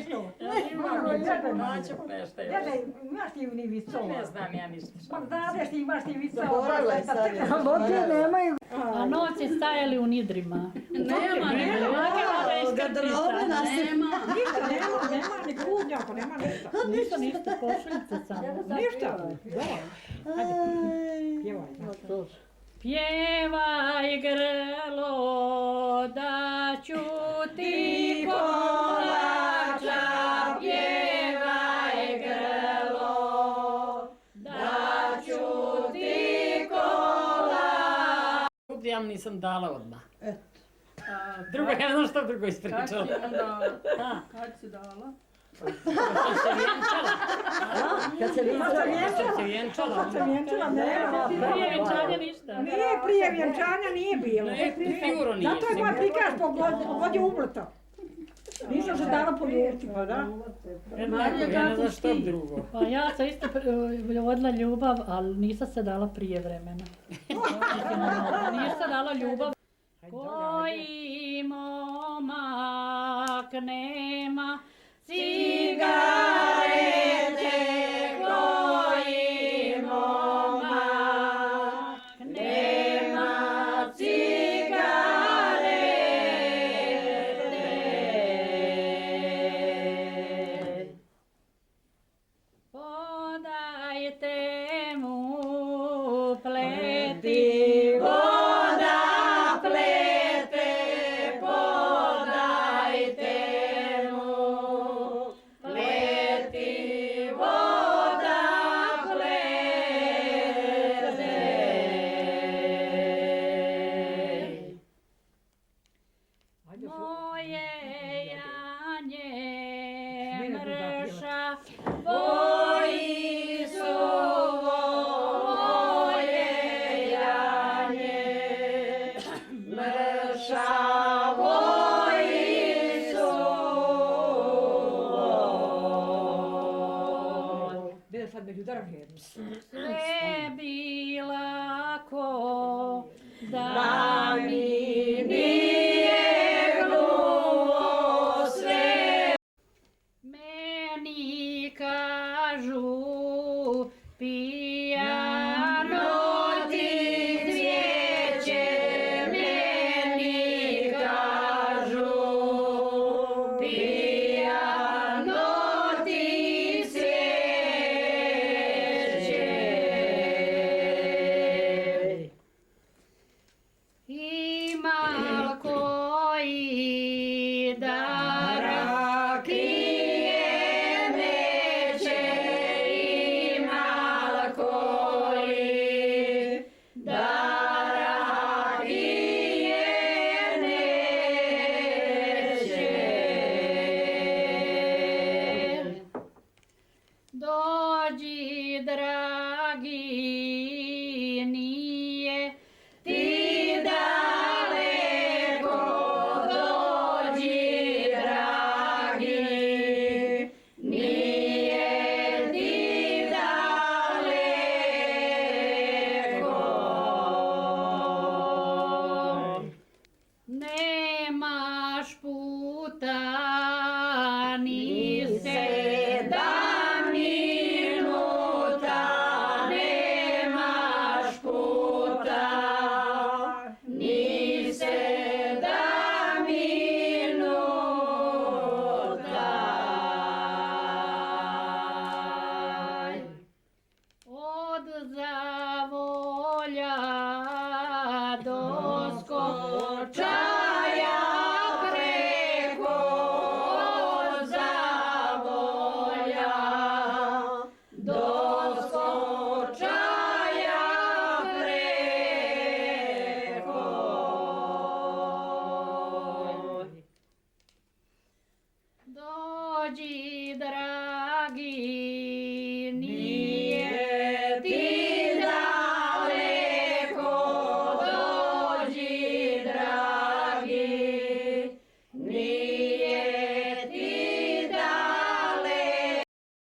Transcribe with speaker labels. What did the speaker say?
Speaker 1: nešto.
Speaker 2: Nešto još.
Speaker 1: Gledaj, imaš ti ni vicova.
Speaker 2: Ne znam ja ništa.
Speaker 1: Pa znadeš ti imaš ti vicova.
Speaker 3: Zaboravila je sad.
Speaker 1: Nemaju.
Speaker 4: A novci stajali u nidrima.
Speaker 2: Nema.
Speaker 3: Garderobe
Speaker 4: Nema.
Speaker 1: Nema ni grudnjaka, nema ništa.
Speaker 4: Ništa, košuljice samo.
Speaker 1: Ništa. Pjevaj.
Speaker 4: Pjevaj grlo da ću ti kolača, pjevaj grlo da ću ti kolača.
Speaker 2: Ja vam nisam dala odmah. Drugo, ja znam što drugo ispričala.
Speaker 5: Kad si onda, kad si dala?
Speaker 3: Kad se
Speaker 2: Vjenčala.
Speaker 1: Nema.
Speaker 4: Prije vjenčanja ništa.
Speaker 1: Nije prije vjenčanja, nije bilo.
Speaker 2: Sigurno nije.
Speaker 1: Zato je moj prikaz pogodio ubrto. Nisam se dala poljubiti, pa da.
Speaker 2: Ja ne znam što drugo.
Speaker 4: Pa ja sam isto vodila ljubav, ali nisam se dala prije vremena. Nisam se dala ljubav. Koji momak nema cigarete, koji momak nema cigarete. Podajte mu pleti voda, plete, podajte mu pleti voda, plete. Moje janje mrša, boji su moje janje mrša, boji su
Speaker 1: Gdje sad među drvljem?
Speaker 4: sve bi lako da mi nije gluvo sve. Meni kažu pijano ti cvijeće, meni kažu pijano ti cvijeće. Imal koji da rakije neće, imal koji da rakije neće. Dođi dragi, nije ti daleko, dođi dragi, nije ti daleko. Nemaš puta ni 7 minuta, nemaš puta ni 7 minuta. Od zavolja do skočaja preko, od zavolja do skočaja preko. Dođi dragi,